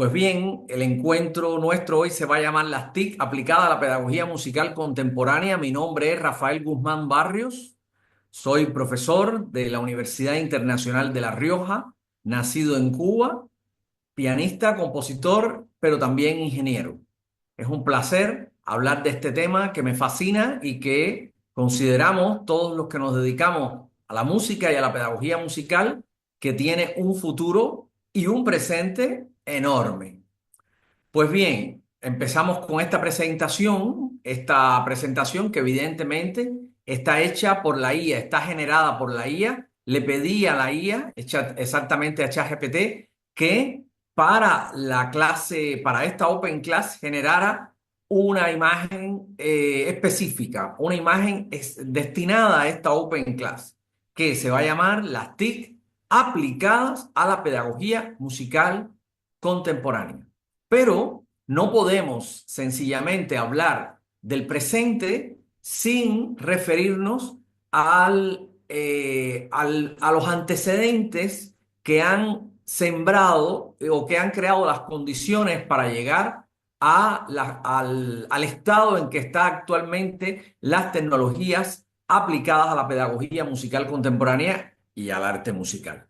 Pues bien, el encuentro nuestro hoy se va a llamar Las TIC aplicada a la pedagogía musical contemporánea. Mi nombre es Rafael Guzmán Barrios. Soy profesor de la Universidad Internacional de La Rioja, nacido en Cuba, pianista, compositor, pero también ingeniero. Es un placer hablar de este tema que me fascina y que consideramos todos los que nos dedicamos a la música y a la pedagogía musical que tiene un futuro y un presente enorme. Pues bien, empezamos con esta presentación que evidentemente está hecha por la IA, está generada por la IA. Le pedí a la IA, exactamente a ChatGPT, que para la clase, para esta Open Class, generara una imagen específica, una imagen destinada a esta Open Class, que se va a llamar las TIC aplicadas a la pedagogía musical contemporánea. Pero no podemos sencillamente hablar del presente sin referirnos a los antecedentes que han sembrado o que han creado las condiciones para llegar al estado en que están actualmente las tecnologías aplicadas a la pedagogía musical contemporánea y al arte musical.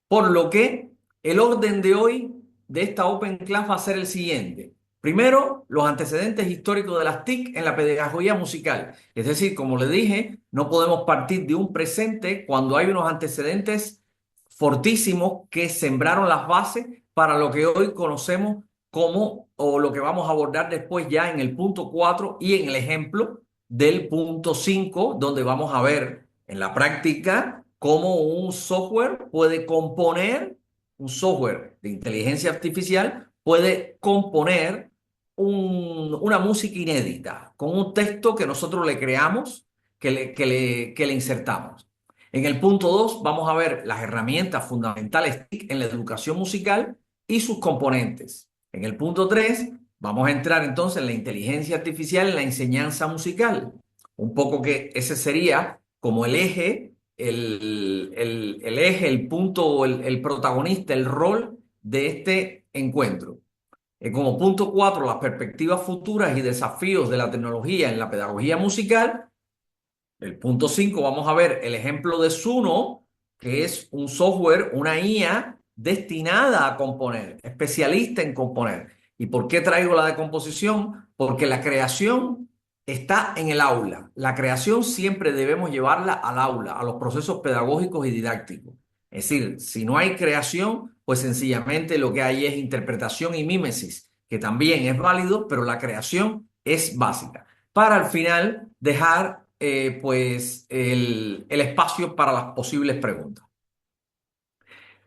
Por lo que el orden de hoy de esta Open Class va a ser el siguiente. Primero, los antecedentes históricos de las TIC en la pedagogía musical. Es decir, como le dije, no podemos partir de un presente cuando hay unos antecedentes fortísimos que sembraron las bases para lo que hoy conocemos como, o lo que vamos a abordar después ya en el punto 4 y en el ejemplo del punto 5, donde vamos a ver en la práctica cómo un software de inteligencia artificial puede componer una música inédita con un texto que nosotros le creamos, que le insertamos. En el punto 2 vamos a ver las herramientas fundamentales TIC en la educación musical y sus componentes. En el punto 3 vamos a entrar entonces en la inteligencia artificial en la enseñanza musical. Un poco que ese sería como el eje, el punto, el protagonista, el rol de este encuentro. Como punto 4, las perspectivas futuras y desafíos de la tecnología en la pedagogía musical. El punto 5, vamos a ver el ejemplo de Suno, que es un software, una IA destinada a componer, especialista en componer. ¿Y por qué traigo la de composición? Porque la creación está en el aula. La creación siempre debemos llevarla al aula, a los procesos pedagógicos y didácticos. Es decir, si no hay creación, pues sencillamente lo que hay es interpretación y mímesis, que también es válido, pero la creación es básica. Para al final dejar pues el espacio para las posibles preguntas.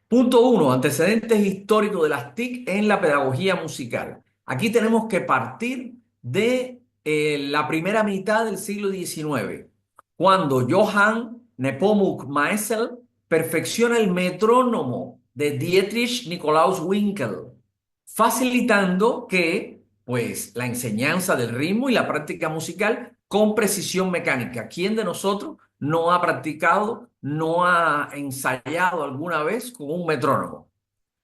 Punto 1. Antecedentes históricos de las TIC en la pedagogía musical. Aquí tenemos que partir de la primera mitad del siglo XIX, cuando Johann Nepomuk Maesel perfecciona el metrónomo de Dietrich Nikolaus Winkel, facilitando que pues la enseñanza del ritmo y la práctica musical con precisión mecánica. ¿Quién de nosotros no ha practicado, no ha ensayado alguna vez con un metrónomo?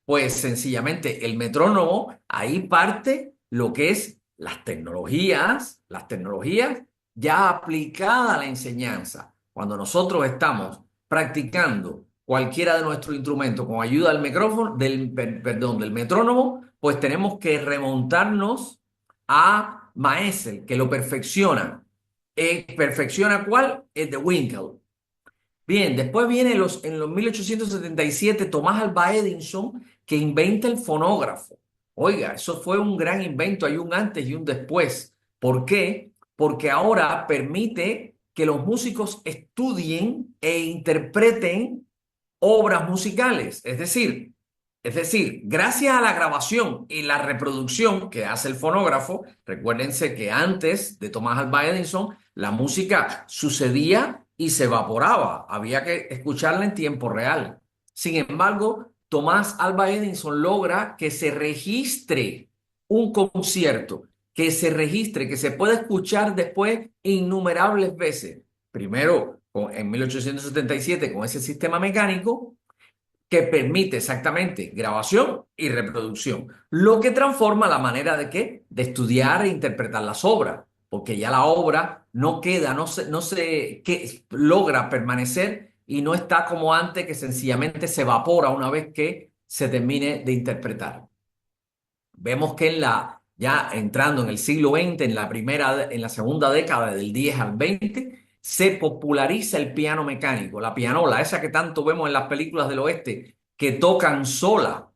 Pues sencillamente el metrónomo, ahí parte lo que es las tecnologías ya aplicadas a la enseñanza. Cuando nosotros estamos practicando cualquiera de nuestros instrumentos con ayuda del micrófono, del metrónomo, pues tenemos que remontarnos a Maesel, que lo perfecciona. ¿Perfecciona cuál? El de Winkel. Bien, después viene en los 1877 Tomás Alva Edison, que inventa el fonógrafo. Oiga, eso fue un gran invento, hay un antes y un después. ¿Por qué? Porque ahora permite que los músicos estudien e interpreten obras musicales. Es decir, gracias a la grabación y la reproducción que hace el fonógrafo, recuérdense que antes de Tomás Alva Edison, la música sucedía y se evaporaba. Había que escucharla en tiempo real. Sin embargo, Tomás Alva Edison logra que se registre un concierto, que se registre, que se pueda escuchar después innumerables veces. Primero, en 1877, con ese sistema mecánico, que permite exactamente grabación y reproducción, lo que transforma la manera de qué, de estudiar e interpretar las obras, porque ya la obra no queda, que logra permanecer y no está como antes, que sencillamente se evapora una vez que se termine de interpretar. Vemos que ya entrando en el siglo XX, en la segunda década del 10 al 20, se populariza el piano mecánico, la pianola, esa que tanto vemos en las películas del oeste, que tocan sola,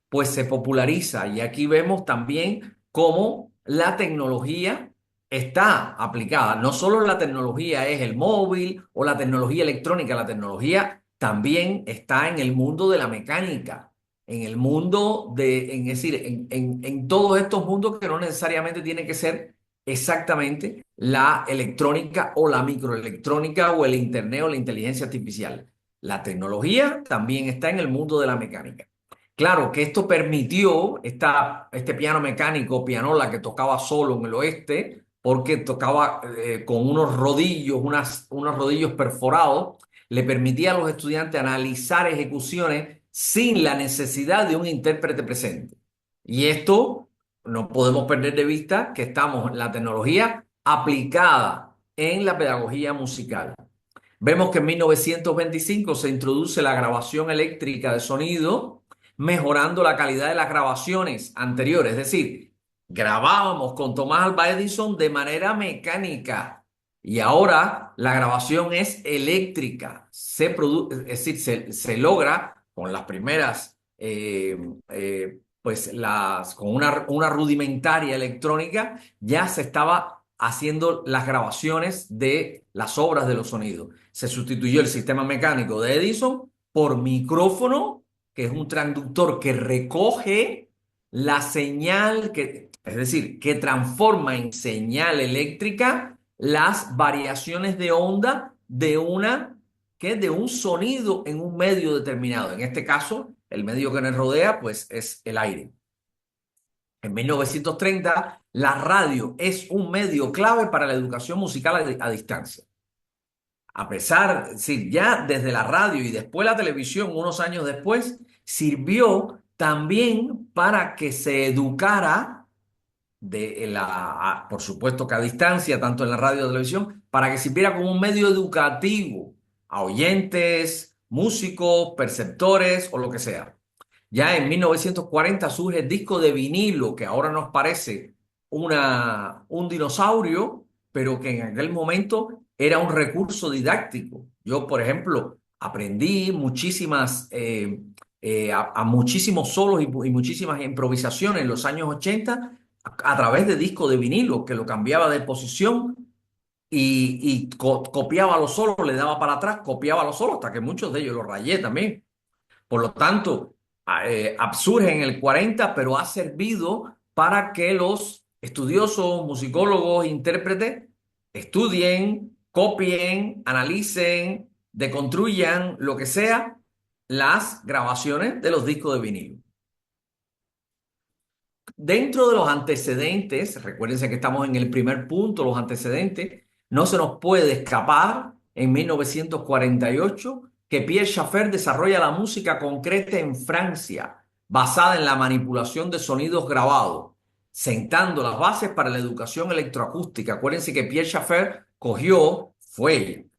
pues se populariza. Y aquí vemos también cómo la tecnología está aplicada. No solo la tecnología es el móvil o la tecnología electrónica, la tecnología también está en el mundo de la mecánica, en el mundo es decir, en todos estos mundos que no necesariamente tiene que ser exactamente la electrónica o la microelectrónica o el internet o la inteligencia artificial. La tecnología también está en el mundo de la mecánica. Claro que esto permitió este piano mecánico, pianola que tocaba solo en el oeste, porque tocaba con unos rodillos perforados, le permitía a los estudiantes analizar ejecuciones sin la necesidad de un intérprete presente. Y esto no podemos perder de vista que estamos en la tecnología aplicada en la pedagogía musical. Vemos que en 1925 se introduce la grabación eléctrica de sonido, mejorando la calidad de las grabaciones anteriores. Es decir, grabábamos con Thomas Alva Edison de manera mecánica y ahora la grabación es eléctrica. Es decir, se logra con las primeras, con una rudimentaria electrónica, ya se estaba haciendo las grabaciones de las obras de los sonidos. Se sustituyó el sistema mecánico de Edison por micrófono, que es un transductor que recoge la señal, es decir, que transforma en señal eléctrica las variaciones de onda de un sonido en un medio determinado. En este caso, el medio que nos rodea, pues, es el aire. En 1930, la radio es un medio clave para la educación musical a distancia. A pesar, sí, ya desde la radio y después la televisión, unos años después, sirvió también para que se educara por supuesto que a distancia, tanto en la radio y la televisión, para que sirviera como un medio educativo a oyentes, músicos, perceptores o lo que sea. Ya en 1940 surge el disco de vinilo, que ahora nos parece un dinosaurio, pero que en aquel momento era un recurso didáctico. Yo, por ejemplo, aprendí a muchísimos solos y muchísimas improvisaciones en los años 80 a través de disco de vinilo, que lo cambiaba de posición y copiaba los solos, le daba para atrás, copiaba los solos, hasta que muchos de ellos los rayé también. Por lo tanto, surge en el 40, pero ha servido para que los estudiosos, musicólogos, intérpretes estudien, copien, analicen, deconstruyan, lo que sea, las grabaciones de los discos de vinilo. Dentro de los antecedentes, recuérdense que estamos en el primer punto, los antecedentes, no se nos puede escapar en 1948 que Pierre Schaeffer desarrolla la música concreta en Francia, basada en la manipulación de sonidos grabados, sentando las bases para la educación electroacústica. Acuérdense que Pierre Schaeffer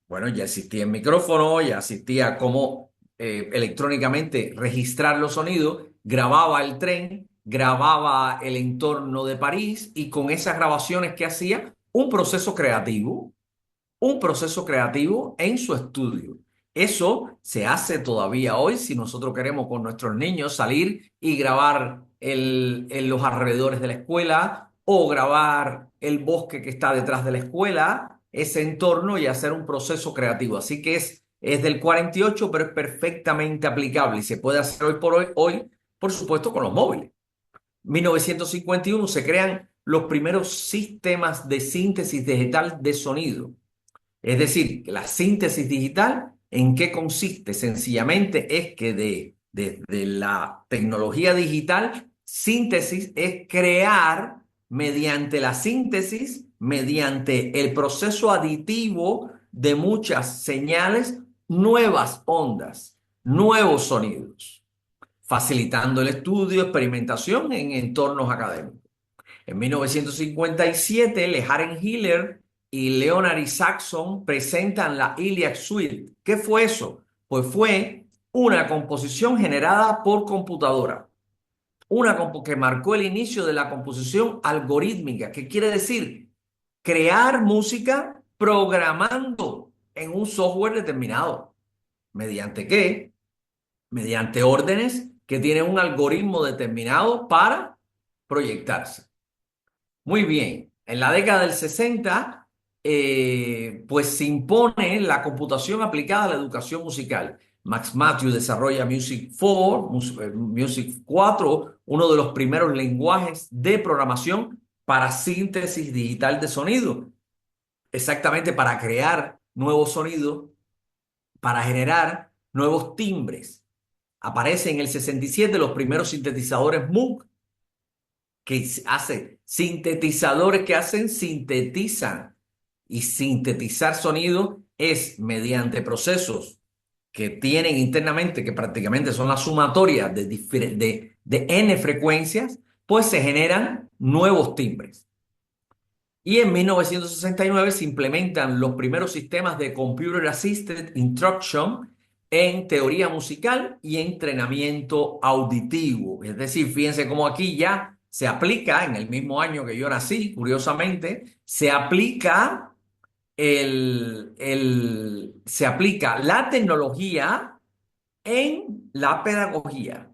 bueno, ya existía el micrófono, ya existía cómo electrónicamente registrar los sonidos, grababa el tren, grababa el entorno de París y con esas grabaciones que hacía, un proceso creativo en su estudio. Eso se hace todavía hoy si nosotros queremos con nuestros niños salir y grabar en los alrededores de la escuela o grabar el bosque que está detrás de la escuela, ese entorno y hacer un proceso creativo. Así que es del 48, pero es perfectamente aplicable y se puede hacer hoy, por supuesto, con los móviles. 1951 se crean los primeros sistemas de síntesis digital de sonido. Es decir, la síntesis digital, ¿en qué consiste? Sencillamente es que de la tecnología digital, síntesis es crear mediante la síntesis, mediante el proceso aditivo de muchas señales, nuevas ondas, nuevos sonidos, facilitando el estudio, experimentación en entornos académicos. En 1957, Leharen Hiller y Leonard Isaacson presentan la Iliac Suite. ¿Qué fue eso? Pues fue una composición generada por computadora, que marcó el inicio de la composición algorítmica, que quiere decir crear música programando en un software determinado. ¿Mediante qué? Mediante órdenes que tienen un algoritmo determinado para proyectarse. Muy bien, en la década del 60, pues se impone la computación aplicada a la educación musical. Max Mathews desarrolla Music 4, uno de los primeros lenguajes de programación para síntesis digital de sonido, exactamente para crear nuevos sonidos, para generar nuevos timbres. Aparecen en el 67 los primeros sintetizadores Moog, que sintetizadores que sintetizan. Y sintetizar sonido es mediante procesos que tienen internamente, que prácticamente son la sumatoria de N frecuencias, pues se generan nuevos timbres. Y en 1969 se implementan los primeros sistemas de Computer Assisted Instruction en teoría musical y entrenamiento auditivo. Es decir, fíjense cómo aquí ya se aplica, en el mismo año que yo nací, curiosamente, se aplica se aplica la tecnología en la pedagogía.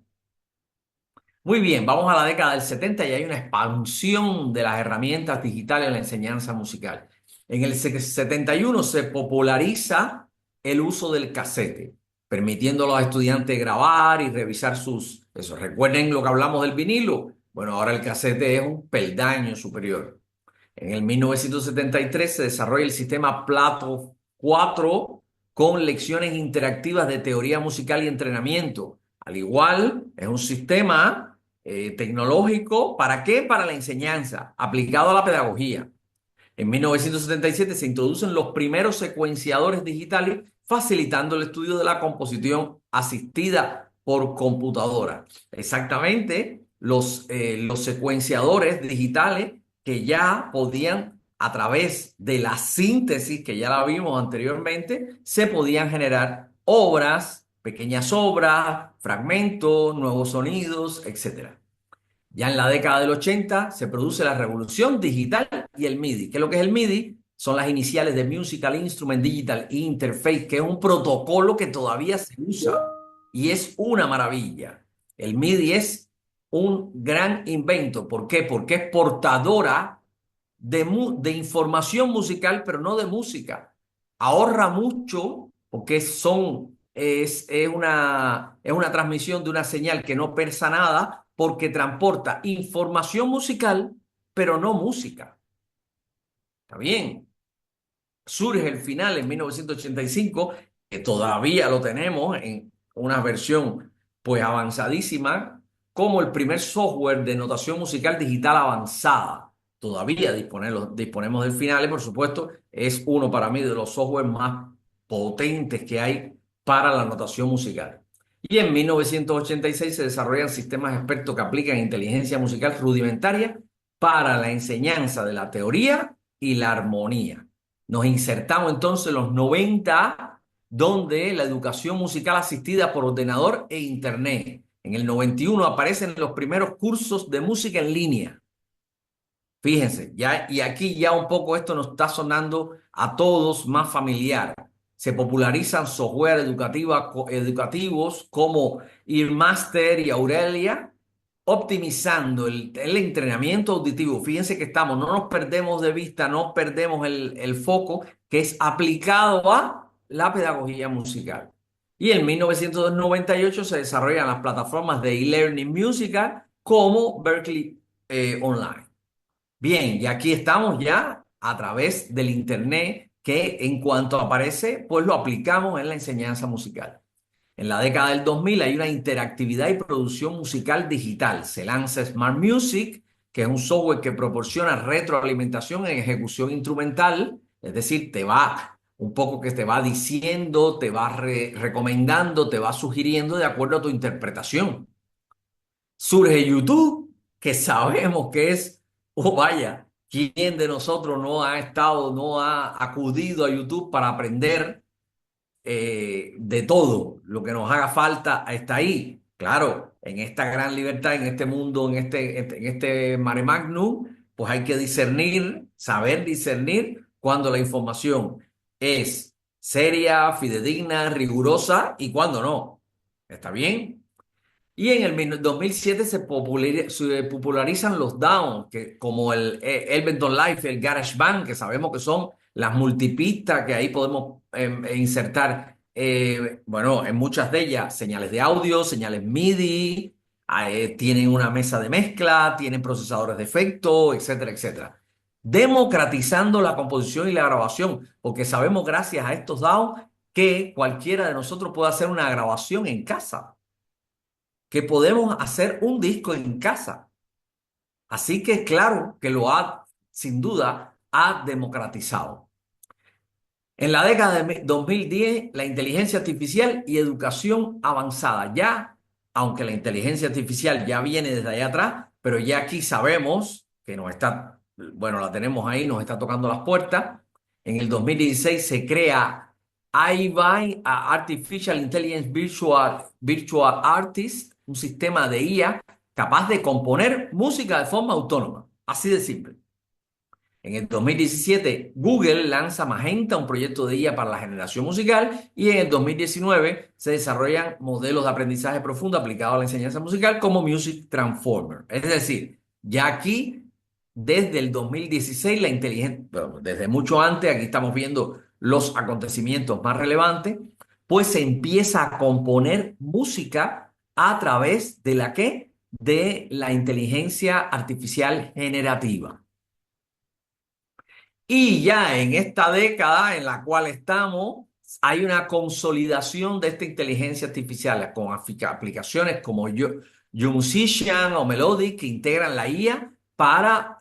Muy bien, vamos a la década del 70 y hay una expansión de las herramientas digitales en la enseñanza musical. En el 71 se populariza el uso del casete, permitiendo a los estudiantes grabar y revisar eso. Recuerden lo que hablamos del vinilo. Bueno, ahora el casete es un peldaño superior. En el 1973 se desarrolla el sistema Plato 4 con lecciones interactivas de teoría musical y entrenamiento. Al igual, es un sistema tecnológico. ¿Para qué? Para la enseñanza, aplicado a la pedagogía. En 1977 se introducen los primeros secuenciadores digitales, facilitando el estudio de la composición asistida por computadora. Exactamente, los secuenciadores digitales que ya podían, a través de la síntesis, que ya la vimos anteriormente, se podían generar obras, pequeñas obras, fragmentos, nuevos sonidos, etcétera. Ya en la década del 80 se produce la revolución digital y el MIDI. ¿Qué es lo que es el MIDI? Son las iniciales de Musical Instrument Digital Interface, que es un protocolo que todavía se usa y es una maravilla. El MIDI es un gran invento. ¿Por qué? Porque es portadora de información musical, pero no de música. Ahorra mucho porque es una transmisión de una señal que no pesa nada porque transporta información musical, pero no música. ¿Está bien? Surge el final en 1985, que todavía lo tenemos en una versión pues avanzadísima, como el primer software de notación musical digital avanzada. Todavía disponemos del final y por supuesto es uno para mí de los softwares más potentes que hay para la notación musical. Y en 1986 se desarrollan sistemas expertos que aplican inteligencia musical rudimentaria para la enseñanza de la teoría y la armonía. Nos insertamos entonces en los 90, donde la educación musical asistida por ordenador e internet. En el 91 aparecen los primeros cursos de música en línea. Fíjense, ya, y aquí ya un poco esto nos está sonando a todos más familiar. Se popularizan software educativos como Earmaster y Aurelia, optimizando el entrenamiento auditivo. Fíjense que no nos perdemos de vista, no perdemos el foco, que es aplicado a la pedagogía musical. Y en 1998 se desarrollan las plataformas de e-learning musical como Berklee Online. Bien, y aquí estamos ya a través del Internet, que en cuanto aparece, pues lo aplicamos en la enseñanza musical. En la década del 2000 hay una interactividad y producción musical digital. Se lanza Smart Music, que es un software que proporciona retroalimentación en ejecución instrumental, es decir, te va un poco que te va diciendo, te va recomendando, te va sugiriendo de acuerdo a tu interpretación. Surge YouTube, que sabemos que es, oh vaya, ¿quién de nosotros no ha estado, no ha acudido a YouTube para aprender de todo lo que nos haga falta está ahí? Claro, en esta gran libertad, en este mundo, en este mare magnum, pues hay que discernir, saber discernir cuando la información es seria, fidedigna, rigurosa y cuando no. ¿Está bien? Y en el 2007 se popularizan los DAW, que, como el Ableton Live, el GarageBand, que sabemos que son las multipistas que ahí podemos insertar, bueno, en muchas de ellas señales de audio, señales MIDI, tienen una mesa de mezcla, tienen procesadores de efecto, etcétera, etcétera. Democratizando la composición y la grabación, porque sabemos gracias a estos DAW que cualquiera de nosotros puede hacer una grabación en casa, que podemos hacer un disco en casa. Así que claro que lo ha, sin duda, ha democratizado. En la década de 2010, la inteligencia artificial y educación avanzada. Ya, aunque la inteligencia artificial ya viene desde allá atrás, pero ya aquí sabemos que nos está, bueno, la tenemos ahí, nos está tocando las puertas. En el 2016 se crea AI, Artificial Intelligence Virtual Artist, un sistema de IA capaz de componer música de forma autónoma. Así de simple. En el 2017, Google lanza Magenta, un proyecto de IA para la generación musical, y en el 2019 se desarrollan modelos de aprendizaje profundo aplicados a la enseñanza musical como Music Transformer. Es decir, ya aquí, desde el 2016, la inteligencia, bueno, desde mucho antes, aquí estamos viendo los acontecimientos más relevantes, pues se empieza a componer música a través de la ¿qué? De la inteligencia artificial generativa. Y ya en esta década en la cual estamos, hay una consolidación de esta inteligencia artificial con aplicaciones como YouMusician o Melodic que integran la IA para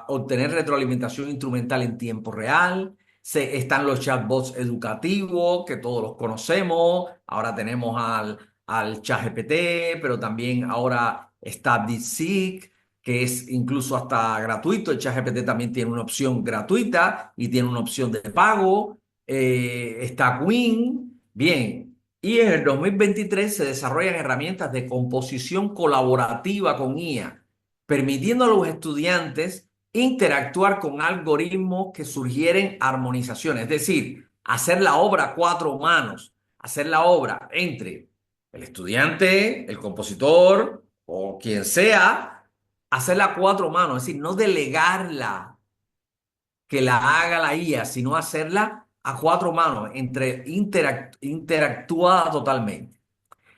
obtener retroalimentación instrumental en tiempo real. Están los chatbots educativos que todos los conocemos. Ahora tenemos al ChatGPT, pero también ahora está DeepSeek, que es incluso hasta gratuito. El ChatGPT también tiene una opción gratuita y tiene una opción de pago. Está Queen. Bien. Y en el 2023 se desarrollan herramientas de composición colaborativa con IA, permitiendo a los estudiantes interactuar con algoritmos que sugieren armonizaciones, es decir, hacer la obra a cuatro manos, hacer la obra entre el estudiante, el compositor o quien sea, hacerla a cuatro manos, es decir, no delegarla, que la haga la IA, sino hacerla a cuatro manos, interactuada totalmente.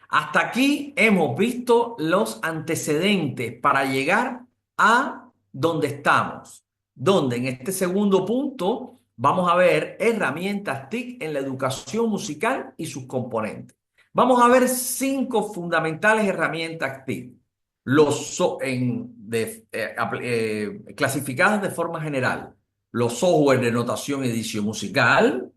Hasta aquí hemos visto los antecedentes para llegar a donde estamos, donde en este segundo punto vamos a ver herramientas TIC en la educación musical y sus componentes. Vamos a ver 5 fundamentales herramientas TIC, clasificadas de forma general: los software de notación y edición musical,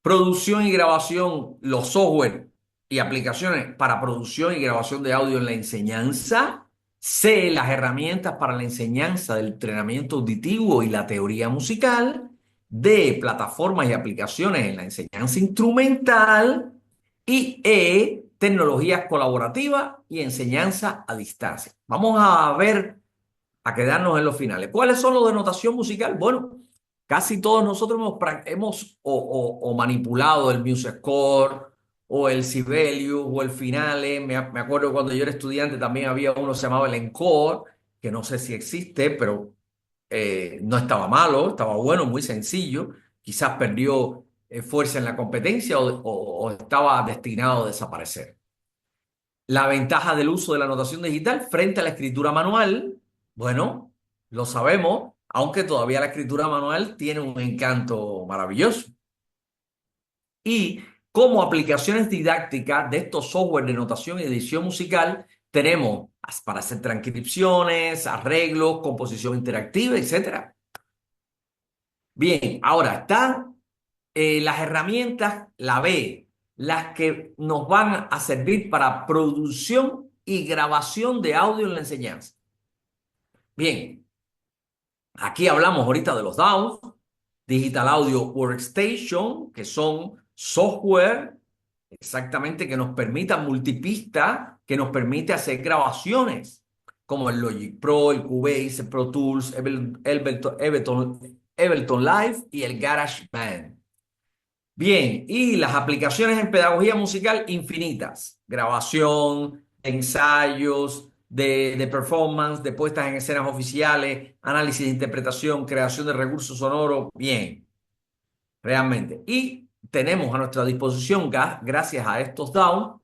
producción y grabación, los software y aplicaciones para producción y grabación de audio en la enseñanza. C, las herramientas para la enseñanza del entrenamiento auditivo y la teoría musical. D, plataformas y aplicaciones en la enseñanza instrumental. Y E, tecnologías colaborativas y enseñanza a distancia. Vamos a ver, a quedarnos en los finales. ¿Cuáles son los de notación musical? Bueno, casi todos nosotros hemos manipulado el MuseScore o el Sibelius o el Finale. Me acuerdo cuando yo era estudiante también había uno que se llamaba el Encore, que no sé si existe, pero no estaba malo, estaba bueno, muy sencillo. Quizás perdió fuerza en la competencia o estaba destinado a desaparecer. La ventaja del uso de la notación digital frente a la escritura manual, bueno, lo sabemos, aunque todavía la escritura manual tiene un encanto maravilloso. Y como aplicaciones didácticas de estos software de notación y edición musical, tenemos para hacer transcripciones, arreglos, composición interactiva, etcétera. Bien, ahora está las herramientas, la B, las que nos van a servir para producción y grabación de audio en la enseñanza. Bien, aquí hablamos ahorita de los DAWs, Digital Audio Workstation, que son software exactamente que nos permita multipista, que nos permite hacer grabaciones, como el Logic Pro, el Cubase, el Pro Tools, Ableton Live y el GarageBand. Bien, y las aplicaciones en pedagogía musical infinitas. Grabación, ensayos de performance, de puestas en escenas oficiales, análisis de interpretación, creación de recursos sonoros. Bien, realmente. Y tenemos a nuestra disposición, gracias a estos DAW,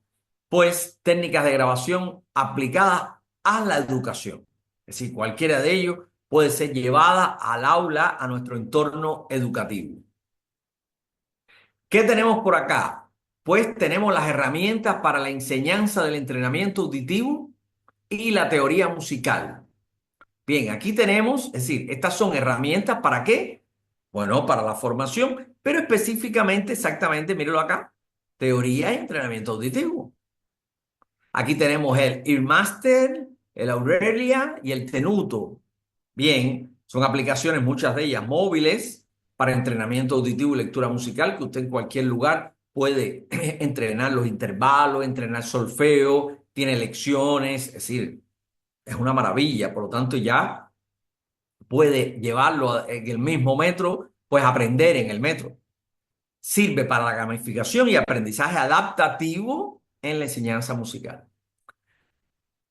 pues técnicas de grabación aplicadas a la educación. Es decir, cualquiera de ellos puede ser llevada al aula, a nuestro entorno educativo. ¿Qué tenemos por acá? Pues tenemos las herramientas para la enseñanza del entrenamiento auditivo y la teoría musical. Bien, aquí tenemos, es decir, estas son herramientas ¿para qué? Bueno, para la formación, pero específicamente, exactamente, míralo acá, teoría y entrenamiento auditivo. Aquí tenemos el Earmaster, el Aurelia y el Tenuto. Bien, son aplicaciones, muchas de ellas móviles, para entrenamiento auditivo y lectura musical, que usted en cualquier lugar puede entrenar los intervalos, entrenar solfeo, tiene lecciones, es decir, es una maravilla. Por lo tanto, ya puede llevarlo en el mismo metro, pues aprender en el metro. Sirve para la gamificación y aprendizaje adaptativo en la enseñanza musical.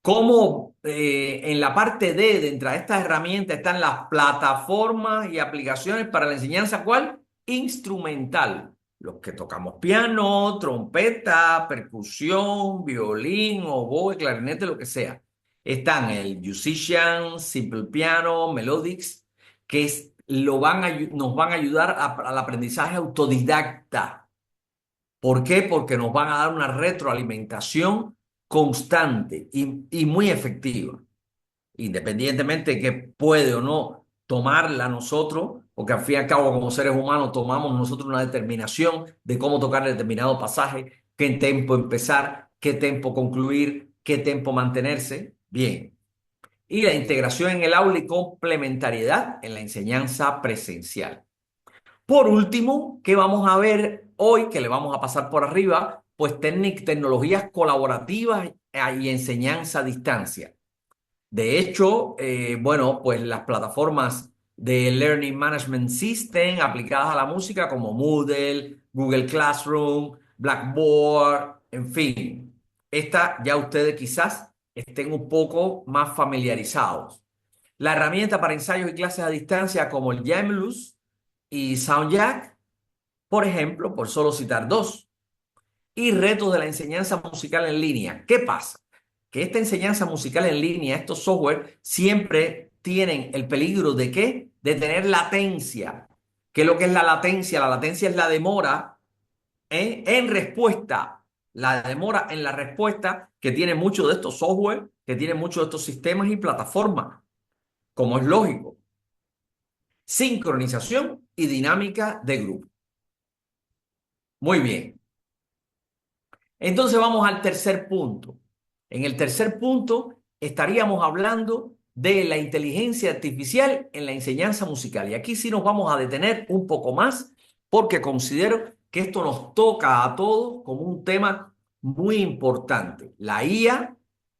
Como en la parte D, dentro de estas herramientas, están las plataformas y aplicaciones para la enseñanza, ¿cuál? Instrumental. Los que tocamos piano, trompeta, percusión, violín, oboe, clarinete, lo que sea. Están el Musician, Simple Piano, Melodics, que nos van a ayudar al aprendizaje autodidacta. ¿Por qué? Porque nos van a dar una retroalimentación constante y muy efectiva, independientemente de que puede o no tomarla nosotros, porque al fin y al cabo como seres humanos tomamos nosotros una determinación de cómo tocar determinado pasaje, qué tempo empezar, qué tempo concluir, qué tempo mantenerse. Bien. Y la integración en el aula y complementariedad en la enseñanza presencial. Por último, ¿qué vamos a ver hoy? Que le vamos a pasar por arriba, pues tecnologías colaborativas y enseñanza a distancia. De hecho, bueno, pues las plataformas de Learning Management System aplicadas a la música como Moodle, Google Classroom, Blackboard, en fin. Esta ya ustedes quizás estén un poco más familiarizados. La herramienta para ensayos y clases a distancia como el Jamulus y SoundJack, por ejemplo, por solo citar dos. Y retos de la enseñanza musical en línea. ¿Qué pasa? Que esta enseñanza musical en línea, estos software, siempre tienen el peligro de ¿qué? De tener latencia. ¿Qué es lo que es la latencia? La latencia es la demora en respuesta. La demora en la respuesta que tiene muchos de estos software, que tienen muchos de estos sistemas y plataformas, como es lógico. Sincronización y dinámica de grupo. Muy bien. Entonces vamos al tercer punto. En el tercer punto estaríamos hablando de la inteligencia artificial en la enseñanza musical. Y aquí sí nos vamos a detener un poco más porque considero que esto nos toca a todos como un tema muy importante. La IA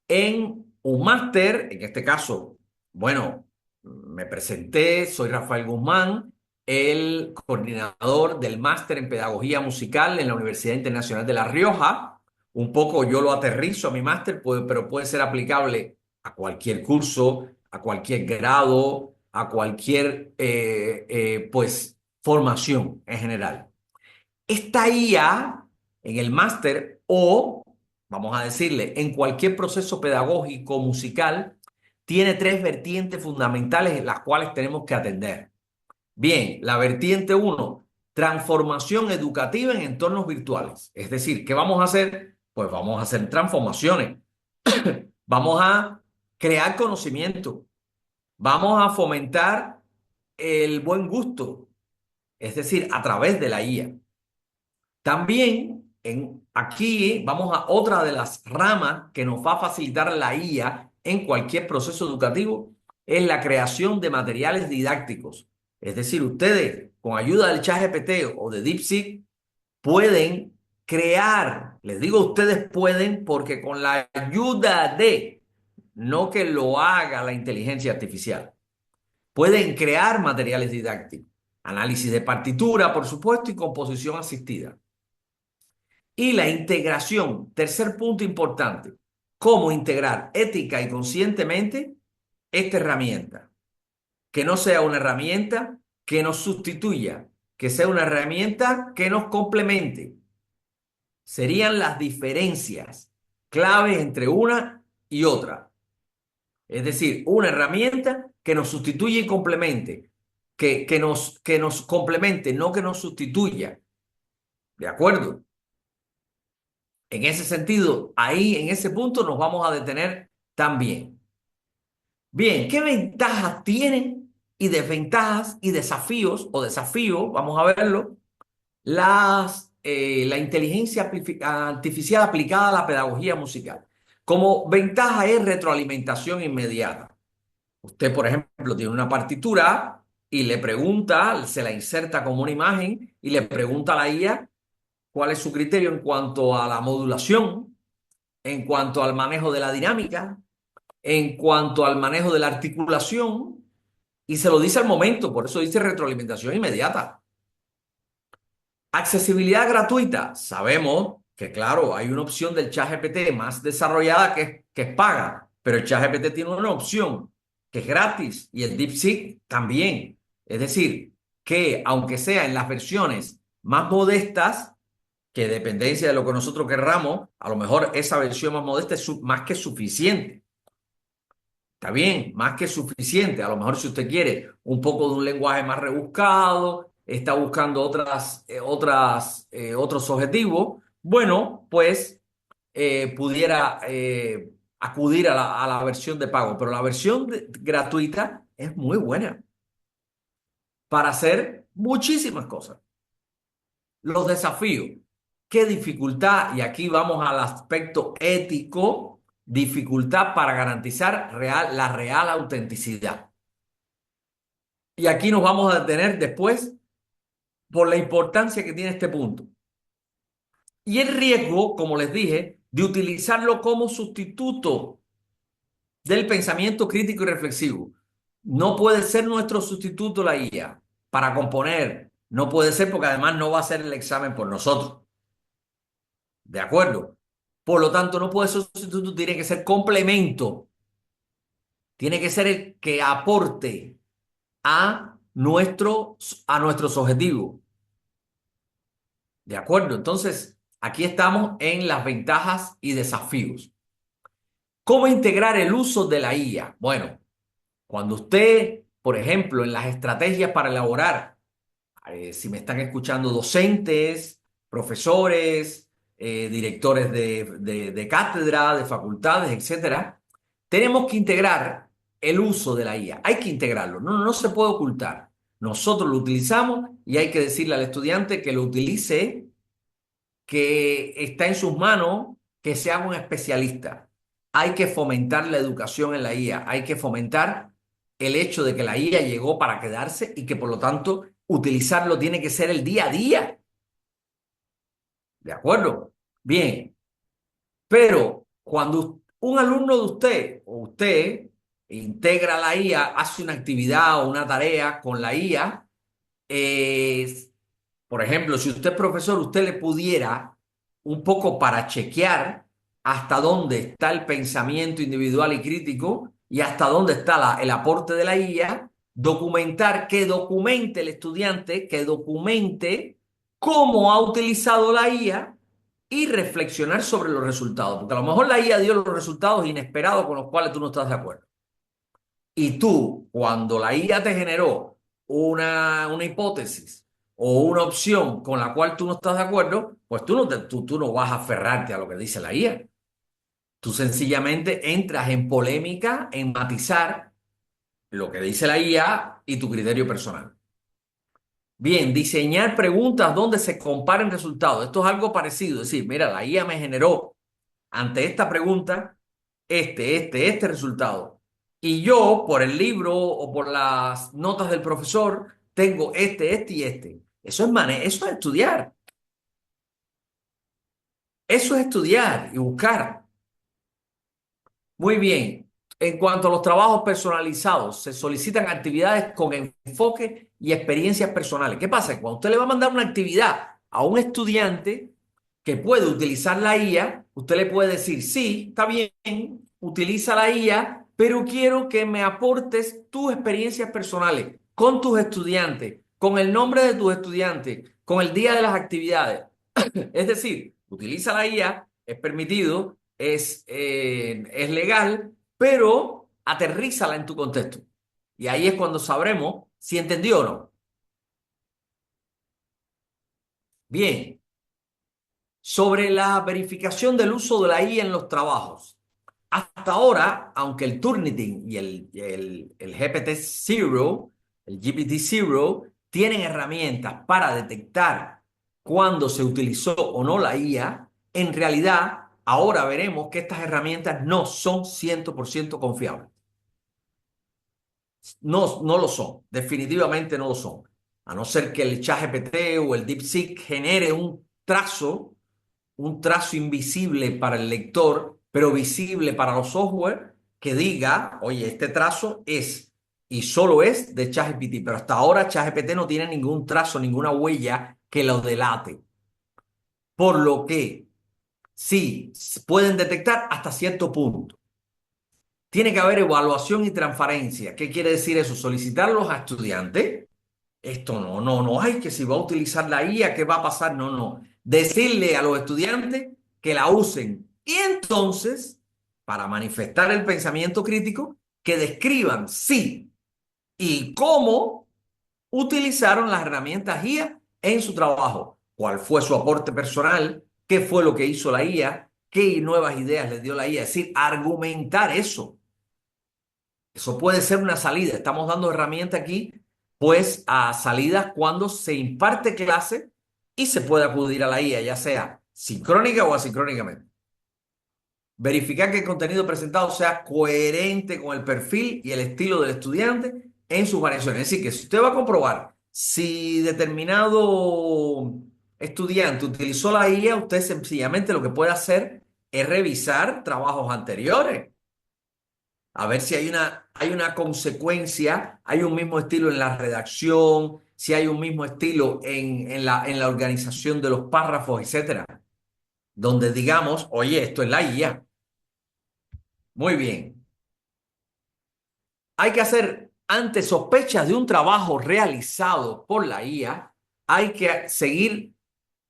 en un máster, en este caso, bueno, me presenté, soy Rafael Guzmán, el coordinador del máster en pedagogía musical en la Universidad Internacional de La Rioja. Un poco yo lo aterrizo a mi máster, pero puede ser aplicable a cualquier curso, a cualquier grado, a cualquier pues formación en general. Esta IA en el máster o, vamos a decirle, en cualquier proceso pedagógico musical, tiene tres vertientes fundamentales en las cuales tenemos que atender. Bien, la vertiente uno, transformación educativa en entornos virtuales. Es decir, ¿qué vamos a hacer? Pues vamos a hacer transformaciones. Vamos a crear conocimiento. Vamos a fomentar el buen gusto. es decir, a través de la IA. También aquí vamos a otra de las ramas que nos va a facilitar la IA en cualquier proceso educativo, es la creación de materiales didácticos. Es decir, ustedes con ayuda del ChatGPT o de DeepSeek pueden crear, les digo ustedes pueden porque con la ayuda de, no que lo haga la inteligencia artificial, pueden crear materiales didácticos, análisis de partitura, por supuesto, y composición asistida. Y la integración, tercer punto importante, cómo integrar ética y conscientemente esta herramienta. Que no sea una herramienta que nos sustituya, que sea una herramienta que nos complemente. Serían las diferencias claves entre una y otra. Es decir, una herramienta que nos sustituya y complemente, que nos complemente, no que nos sustituya. ¿De acuerdo? En ese sentido, ahí en ese punto nos vamos a detener también. Bien, ¿qué ventajas tienen y desventajas y desafíos o desafíos, vamos a verlo, la inteligencia artificial aplicada a la pedagogía musical? Como ventaja es retroalimentación inmediata. Usted, por ejemplo, tiene una partitura y le pregunta, se la inserta como una imagen y le pregunta a la IA cuál es su criterio en cuanto a la modulación, en cuanto al manejo de la dinámica, en cuanto al manejo de la articulación, y se lo dice al momento, por eso dice retroalimentación inmediata. Accesibilidad gratuita. Sabemos que, claro, hay una opción del ChatGPT más desarrollada que es paga, pero el ChatGPT tiene una opción que es gratis y el DeepSeek también. Es decir, que aunque sea en las versiones más modestas, que dependencia de lo que nosotros querramos, a lo mejor esa versión más modesta es más que suficiente. Está bien, más que suficiente. A lo mejor si usted quiere un poco de un lenguaje más rebuscado, está buscando otros objetivos, bueno, pues pudiera acudir a la versión de pago. Pero la versión gratuita es muy buena para hacer muchísimas cosas. Los desafíos. ¿Qué dificultad? Y aquí vamos al aspecto ético, dificultad para garantizar la real autenticidad. Y aquí nos vamos a detener después por la importancia que tiene este punto. Y el riesgo, como les dije, de utilizarlo como sustituto del pensamiento crítico y reflexivo. No puede ser nuestro sustituto la IA para componer. No puede ser porque además no va a hacer el examen por nosotros. ¿De acuerdo? Por lo tanto, no puede ser sustituto, tiene que ser complemento. Tiene que ser el que aporte a nuestros objetivos. ¿De acuerdo? Entonces, aquí estamos en las ventajas y desafíos. ¿Cómo integrar el uso de la IA? Bueno, cuando usted, por ejemplo, en las estrategias para elaborar, si me están escuchando docentes, profesores, directores de cátedra, de facultades, etcétera, tenemos que integrar el uso de la IA. Hay que integrarlo, no se puede ocultar. Nosotros lo utilizamos y hay que decirle al estudiante que lo utilice, que está en sus manos, que sea un especialista. Hay que fomentar la educación en la IA, hay que fomentar el hecho de que la IA llegó para quedarse y que por lo tanto utilizarlo tiene que ser el día a día. ¿De acuerdo? Bien, pero cuando un alumno de usted o usted integra la IA, hace una actividad o una tarea con la IA, por ejemplo, si usted es profesor, usted le pudiera un poco para chequear hasta dónde está el pensamiento individual y crítico y hasta dónde está el aporte de la IA, documentar, que documente el estudiante, que documente cómo ha utilizado la IA y reflexionar sobre los resultados, porque a lo mejor la IA dio los resultados inesperados con los cuales tú no estás de acuerdo. Y tú, cuando la IA te generó una hipótesis o una opción con la cual tú no estás de acuerdo, pues tú no vas a aferrarte a lo que dice la IA. Tú sencillamente entras en polémica, en matizar lo que dice la IA y tu criterio personal. Bien, diseñar preguntas donde se comparen resultados. Esto es algo parecido. Es decir, mira, la IA me generó ante esta pregunta este resultado. Y yo, por el libro o por las notas del profesor, tengo este y este. Eso es estudiar. Eso es estudiar y buscar. Muy bien. En cuanto a los trabajos personalizados, se solicitan actividades con enfoque y experiencias personales. ¿Qué pasa? Cuando usted le va a mandar una actividad a un estudiante que puede utilizar la IA, usted le puede decir, sí, está bien, utiliza la IA, pero quiero que me aportes tus experiencias personales con tus estudiantes, con el nombre de tus estudiantes, con el día de las actividades. Es decir, utiliza la IA, es permitido, es legal, pero aterrízala en tu contexto. Y ahí es cuando sabremos si entendió o no. Bien, sobre la verificación del uso de la IA en los trabajos. Hasta ahora, aunque el Turnitin y el GPT-0, el GPT-0, tienen herramientas para detectar cuándo se utilizó o no la IA, en realidad, ahora veremos que estas herramientas no son 100% confiables. No, no lo son, definitivamente no lo son. A no ser que el ChatGPT o el DeepSeek genere un trazo invisible para el lector, pero visible para los software, que diga, oye, este trazo es y solo es de ChatGPT, pero hasta ahora ChatGPT no tiene ningún trazo, ninguna huella que lo delate. Por lo que sí, pueden detectar hasta cierto punto. Tiene que haber evaluación y transparencia. ¿Qué quiere decir eso? Solicitarlos a estudiantes. Esto no, ay, que si va a utilizar la IA, ¿qué va a pasar? No, no. Decirle a los estudiantes que la usen. Y entonces, para manifestar el pensamiento crítico, que describan sí y cómo utilizaron las herramientas IA en su trabajo. ¿Cuál fue su aporte personal? ¿Qué fue lo que hizo la IA? ¿Qué nuevas ideas les dio la IA? Es decir, argumentar eso. Eso puede ser una salida. Estamos dando herramienta aquí, pues, a salidas cuando se imparte clase y se puede acudir a la IA, ya sea sincrónica o asincrónicamente. Verificar que el contenido presentado sea coherente con el perfil y el estilo del estudiante en sus variaciones. Es decir, que si usted va a comprobar si determinado estudiante utilizó la IA, usted sencillamente lo que puede hacer es revisar trabajos anteriores. A ver si hay una consecuencia, hay un mismo estilo en la redacción, si hay un mismo estilo en la organización de los párrafos, etcétera. Donde digamos, oye, esto es la IA. Muy bien. Hay que hacer, ante sospechas de un trabajo realizado por la IA, hay que seguir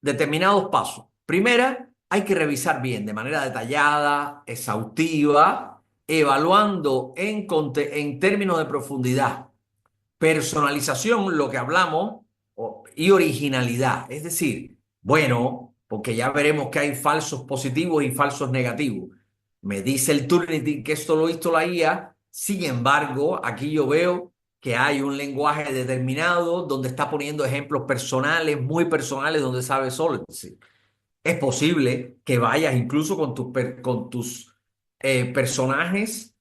determinados pasos. Primera, hay que revisar bien, de manera detallada, exhaustiva, evaluando en términos de profundidad. Personalización, lo que hablamos, y originalidad. Es decir, bueno, porque ya veremos que hay falsos positivos y falsos negativos. Me dice el Turnitin que esto lo hizo la IA, sin embargo, aquí yo veo que hay un lenguaje determinado donde está poniendo ejemplos personales, muy personales, donde sabe solo. Es decir, es posible que vayas incluso con tus personajes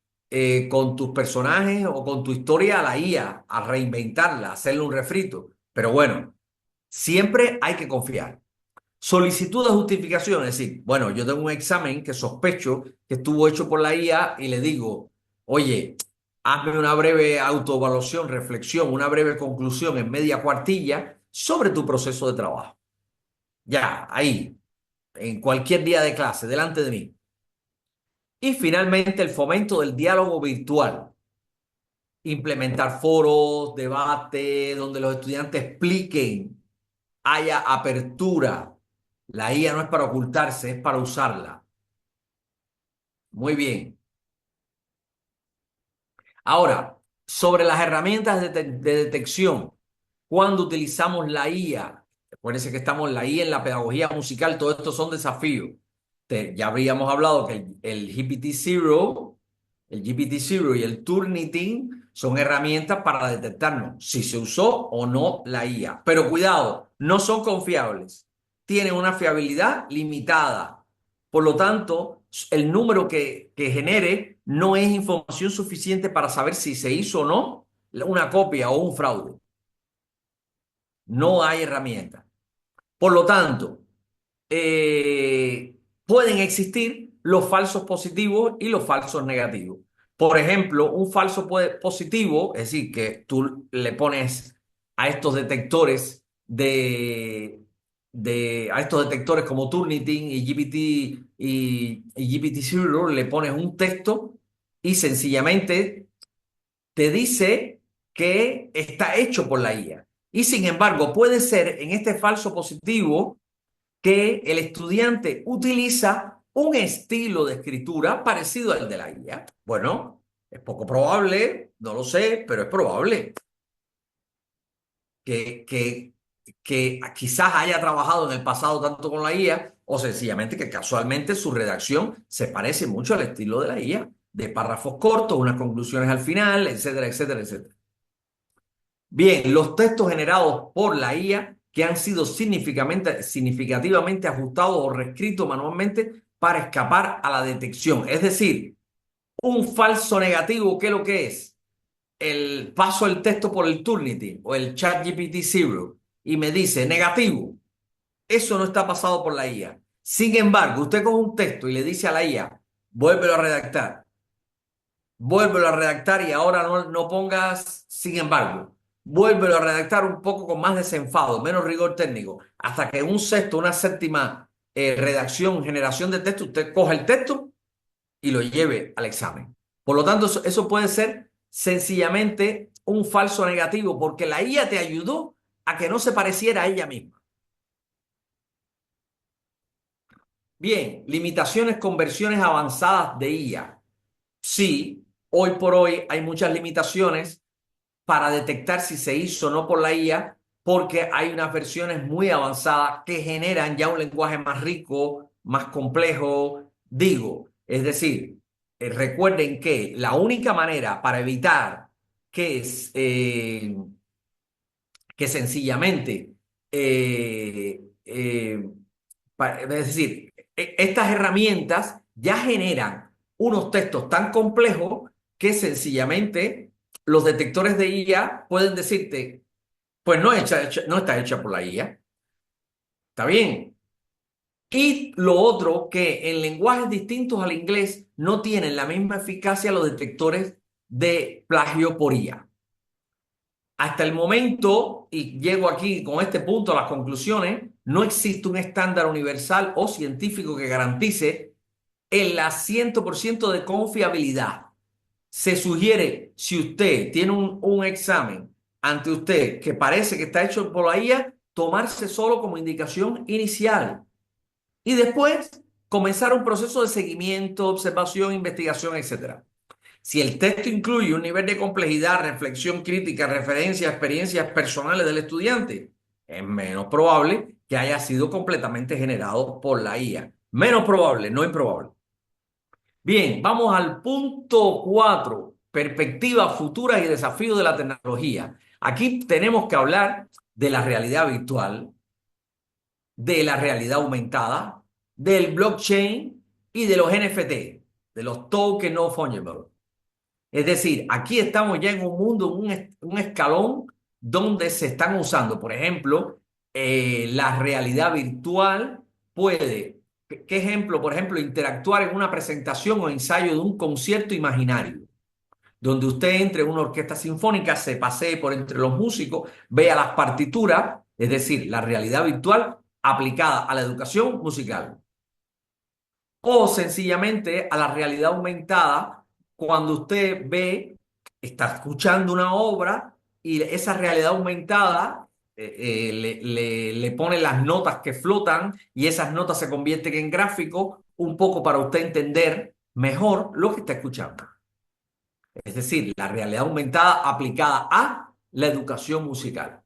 o con tu historia a la IA, a reinventarla, a hacerle un refrito. Pero bueno, siempre hay que confiar. Solicitud de justificación, es decir, bueno, yo tengo un examen que sospecho que estuvo hecho por la IA y le digo, oye, hazme una breve autoevaluación, reflexión, una breve conclusión en media cuartilla sobre tu proceso de trabajo. Ya, ahí, en cualquier día de clase, delante de mí. Y finalmente, el fomento del diálogo virtual. Implementar foros, debates, donde los estudiantes expliquen, haya apertura. La IA no es para ocultarse, es para usarla. Muy bien. Ahora, sobre las herramientas de detección, cuando utilizamos la IA, acuérdense que estamos en la IA en la pedagogía musical, todo esto son desafíos. Ya habríamos hablado que el GPT-0 y el Turnitin son herramientas para detectarnos si se usó o no la IA. Pero cuidado, no son confiables. Tienen una fiabilidad limitada. Por lo tanto, el número que genere no es información suficiente para saber si se hizo o no una copia o un fraude. No hay herramienta. Por lo tanto, pueden existir los falsos positivos y los falsos negativos. Por ejemplo, un falso positivo, es decir, que tú le pones a estos detectores a estos detectores como Turnitin y GPT-0, le pones un texto y sencillamente te dice que está hecho por la IA. Y sin embargo, puede ser en este falso positivo que el estudiante utiliza un estilo de escritura parecido al de la IA. Bueno, es poco probable, no lo sé, pero es probable que, que, que quizás haya trabajado en el pasado tanto con la IA o sencillamente que casualmente su redacción se parece mucho al estilo de la IA, de párrafos cortos, unas conclusiones al final, etcétera, etcétera, etcétera. Bien, los textos generados por la IA que han sido significativamente ajustados o reescritos manualmente para escapar a la detección. Es decir, un falso negativo, ¿qué es lo que es? El paso el texto por el Turnitin o el ChatGPT 0 y me dice negativo. Eso no está pasado por la IA. Sin embargo, usted con un texto y le dice a la IA, vuélvelo a redactar y ahora no pongas sin embargo. Vuélvelo a redactar un poco con más desenfado, menos rigor técnico, hasta que un sexto, una séptima redacción, generación de texto, usted coja el texto y lo lleve al examen. Por lo tanto, eso puede ser sencillamente un falso negativo, porque la IA te ayudó a que no se pareciera a ella misma. Bien, limitaciones con versiones avanzadas de IA. Sí, hoy por hoy hay muchas limitaciones para detectar si se hizo o no por la IA, porque hay unas versiones muy avanzadas que generan ya un lenguaje más rico, más complejo. Digo, es decir, recuerden que la única manera para evitar que, que sencillamente, es decir, estas herramientas ya generan unos textos tan complejos que sencillamente los detectores de IA pueden decirte, pues no está hecha por la IA. Está bien. Y lo otro, que en lenguajes distintos al inglés no tienen la misma eficacia los detectores de plagio por IA. Hasta el momento, y llego aquí con este punto a las conclusiones, no existe un estándar universal o científico que garantice el 100% de confiabilidad. Se sugiere, si usted tiene un examen ante usted que parece que está hecho por la IA, tomarse solo como indicación inicial y después comenzar un proceso de seguimiento, observación, investigación, etcétera. Si el texto incluye un nivel de complejidad, reflexión crítica, referencia a experiencias personales del estudiante, es menos probable que haya sido completamente generado por la IA. Menos probable, no improbable. Bien, vamos al punto 4, perspectivas futuras y desafíos de la tecnología. Aquí tenemos que hablar de la realidad virtual, de la realidad aumentada, del blockchain y de los NFT, de los tokens no fungible. Es decir, aquí estamos ya en un mundo, un escalón donde se están usando, por ejemplo, la realidad virtual puede, ¿qué ejemplo? Por ejemplo, interactuar en una presentación o ensayo de un concierto imaginario, donde usted entre en una orquesta sinfónica, se pasee por entre los músicos, vea las partituras, es decir, la realidad virtual aplicada a la educación musical o sencillamente a la realidad aumentada cuando usted ve, está escuchando una obra y esa realidad aumentada le pone las notas que flotan y esas notas se convierten en gráficos un poco para usted entender mejor lo que está escuchando. Es decir, la realidad aumentada aplicada a la educación musical.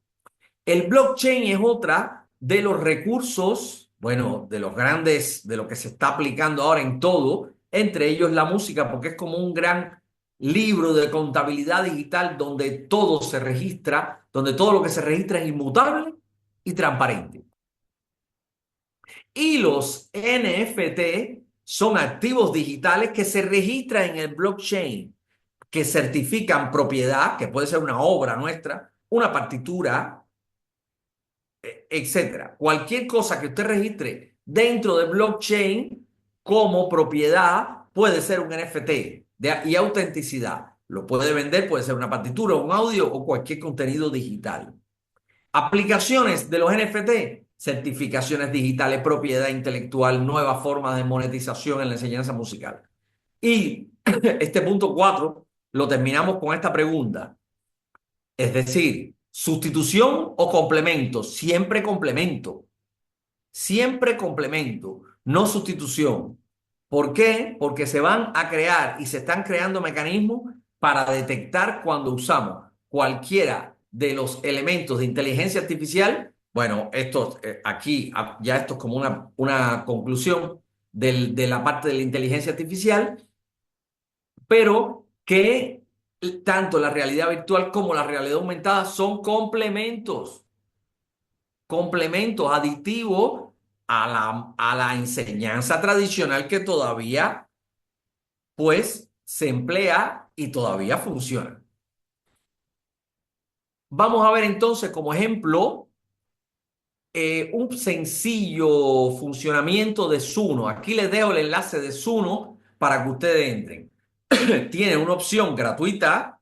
El blockchain es otra de los recursos, bueno, de los grandes, de lo que se está aplicando ahora en todo, entre ellos la música, porque es como un gran libro de contabilidad digital donde todo se registra, donde todo lo que se registra es inmutable y transparente. Y los NFT son activos digitales que se registran en el blockchain, que certifican propiedad, que puede ser una obra nuestra, una partitura, etcétera. Cualquier cosa que usted registre dentro del blockchain como propiedad puede ser un NFT y autenticidad. Lo puede vender, puede ser una partitura, un audio o cualquier contenido digital. Aplicaciones de los NFT, certificaciones digitales, propiedad intelectual, nuevas formas de monetización en la enseñanza musical. Y este punto 4 lo terminamos con esta pregunta. Es decir, sustitución o complemento, siempre complemento, no sustitución. ¿Por qué? Porque se van a crear y se están creando mecanismos para detectar cuando usamos cualquiera de los elementos de inteligencia artificial. Bueno, esto aquí ya esto es como una conclusión de la parte de la inteligencia artificial, pero que tanto la realidad virtual como la realidad aumentada son complementos aditivos a la enseñanza tradicional que todavía, pues, se emplea y todavía funciona. Vamos a ver entonces como ejemplo un sencillo funcionamiento de Suno. Aquí les dejo el enlace de Suno para que ustedes entren. Tiene una opción gratuita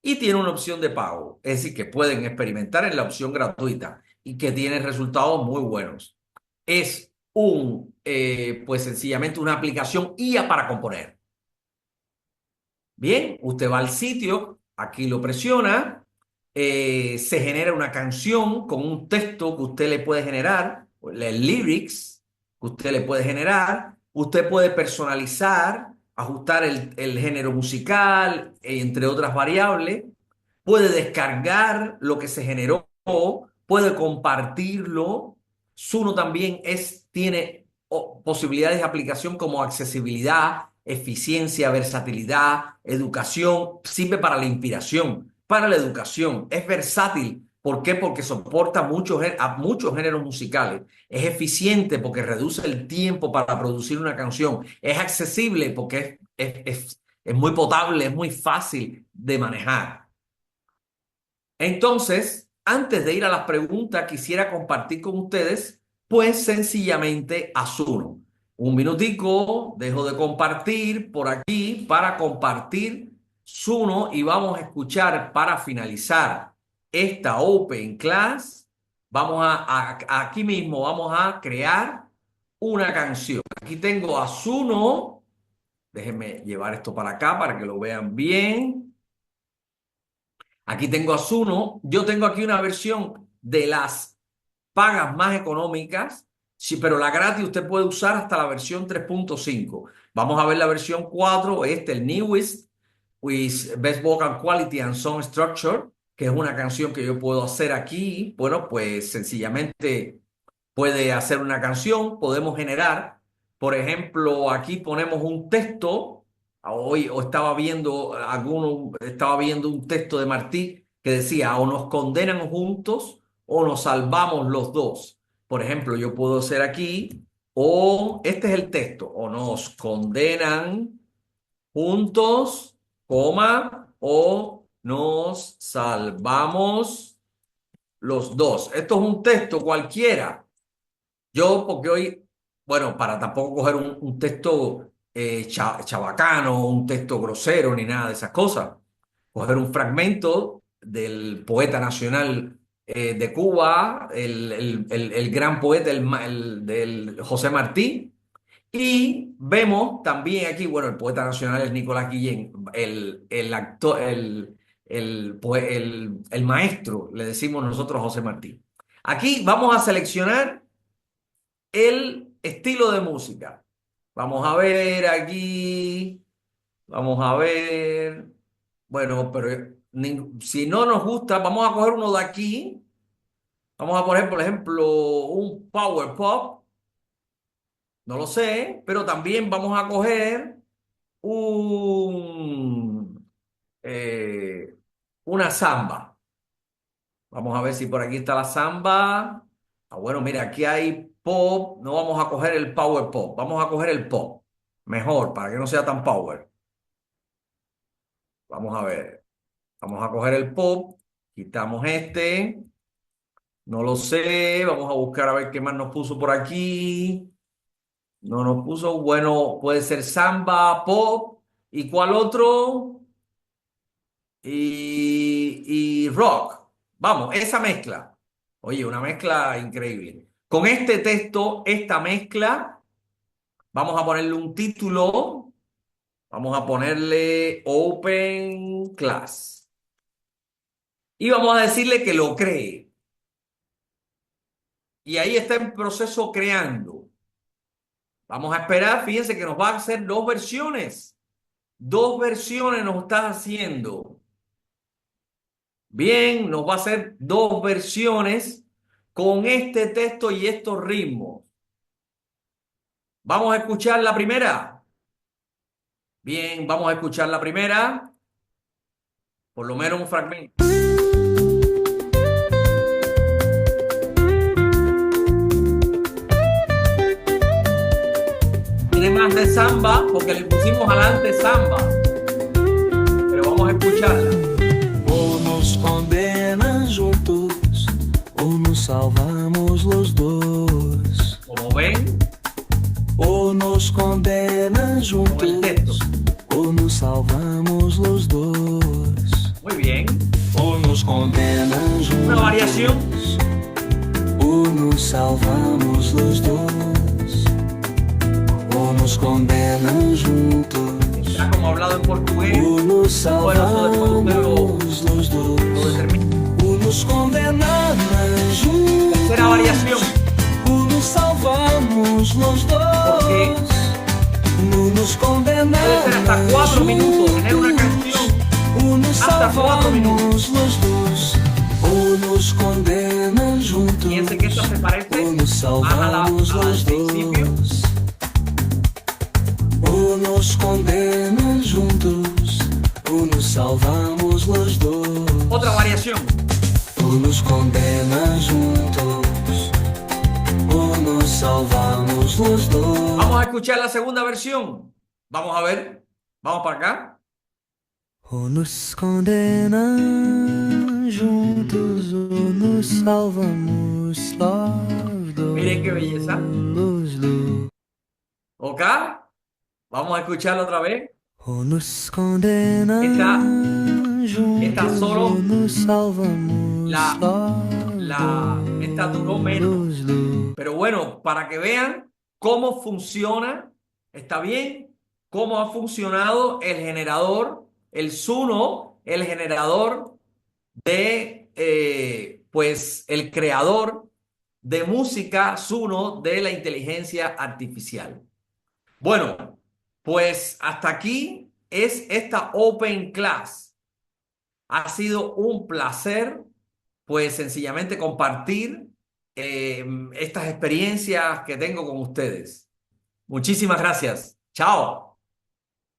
y tiene una opción de pago. Es decir, que pueden experimentar en la opción gratuita y que tiene resultados muy buenos. Es pues sencillamente una aplicación IA para componer. Bien, usted va al sitio, aquí lo presiona, se genera una canción con un texto que usted le puede generar, el lyrics que usted le puede generar, usted puede personalizar, ajustar el género musical, entre otras variables, puede descargar lo que se generó, puede compartirlo. Suno también tiene posibilidades de aplicación como accesibilidad, eficiencia, versatilidad, educación, sirve para la inspiración, para la educación, es versátil. ¿Por qué? Porque soporta a muchos géneros musicales. Es eficiente porque reduce el tiempo para producir una canción. Es accesible porque es muy potable, es muy fácil de manejar. Entonces, antes de ir a las preguntas, quisiera compartir con ustedes, pues sencillamente Asuno. Un minutico, dejo de compartir por aquí para compartir Suno y vamos a escuchar para finalizar esta Open Class. Aquí mismo vamos a crear una canción. Aquí tengo a Suno. Déjenme llevar esto para acá para que lo vean bien. Aquí tengo a Suno. Yo tengo aquí una versión de las pagas más económicas, sí, pero la gratis usted puede usar hasta la versión 3.5. Vamos a ver la versión 4, el Newest, with Best Vocal Quality and Song Structure, que es una canción que yo puedo hacer aquí. Bueno, pues sencillamente puede hacer una canción, podemos generar, por ejemplo, aquí ponemos un texto. Hoy estaba viendo un texto de Martí que decía, o nos condenan juntos o nos salvamos los dos. Por ejemplo, yo puedo hacer aquí, o este es el texto, o nos condenan juntos, coma, o nos salvamos los dos. Esto es un texto cualquiera. Porque hoy, bueno, para tampoco coger un texto chabacano, un texto grosero, ni nada de esas cosas, coger un fragmento del poeta nacional de Cuba, el gran poeta, del José Martí, y vemos también aquí, bueno, el poeta nacional es Nicolás Guillén, el actor, el maestro, le decimos nosotros José Martí. Aquí vamos a seleccionar el estilo de música. Vamos a ver aquí, vamos a ver. Bueno, pero si no nos gusta, vamos a coger uno de aquí. Vamos a poner, por ejemplo, un power pop. No lo sé, pero también vamos a coger eh, una samba. Vamos a ver si por aquí está la samba. Ah, bueno, mira, aquí hay pop. No vamos a coger el power pop. Vamos a coger el pop. Mejor, para que no sea tan power. Vamos a ver. Vamos a coger el pop. Quitamos este. No lo sé. Vamos a buscar a ver qué más nos puso por aquí. No nos puso. Bueno, puede ser samba, pop. ¿Y cuál otro? Y rock. Vamos, esa mezcla. Oye, una mezcla increíble. Con este texto, esta mezcla, vamos a ponerle un título. Vamos a ponerle Open Class. Y vamos a decirle que lo cree. Y ahí está en proceso creando. Vamos a esperar, fíjense que nos va a hacer dos versiones. Dos versiones nos está haciendo. Bien, nos va a hacer dos versiones con este texto y estos ritmos. Vamos a escuchar la primera. Bien, vamos a escuchar la primera. Por lo menos un fragmento. Tiene más de samba porque le pusimos adelante samba. Pero vamos a escucharla. O nos condenan juntos, o nos salvamos los dos. Como ven, O nos condenan con el texto. juntos, o nos salvamos los dos. Muy bien. O nos condenan juntos, Una variación. o nos salvamos los dos. O nos condenan juntos, Está como hablado en portugués. o nos Bueno, eso después usted salvamos los lo dos. determina. O nos condenan juntos, Tercera variación. o nos salvamos los Porque dos. No nos condenan puede ser hasta 4 minutos tener una canción. o nos hasta 4 minutos. salvamos los dos. O nos condenan juntos, Fíjense que esto se parece o nos más a la salvamos al los principio. dos. O nos condenan juntos, o nos salvamos los dos. Otra variación. O nos condenan juntos, o nos salvamos los dos. Vamos a escuchar la segunda versión. Vamos a ver. Vamos para acá. O nos condenan juntos, o nos salvamos los dos. Miren qué belleza. Los dos. ¿Ok? Vamos a escucharla otra vez. O nos condenan juntos, solo o nos salvamos esta duró menos. los dos. Pero bueno, para que vean cómo funciona, está bien, cómo ha funcionado el generador, el Suno, el generador de, pues, el creador de música Suno de la inteligencia artificial. Bueno, pues hasta aquí es esta Open Class. Ha sido un placer, pues sencillamente compartir estas experiencias que tengo con ustedes. Muchísimas gracias. Chao.